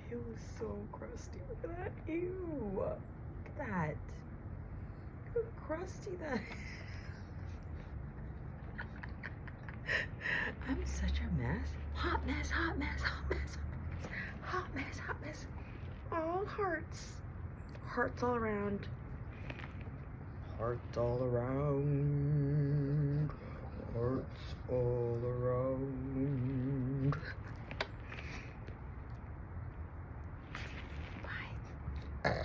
It was so crusty. Look at that. Ew. Look at that. Look how crusty that is. I'm such a mess. Hot mess, hot mess, hot mess, hot mess, hot mess. Oh, hearts. Hearts all around. Hearts all around. Hearts all around. Bye.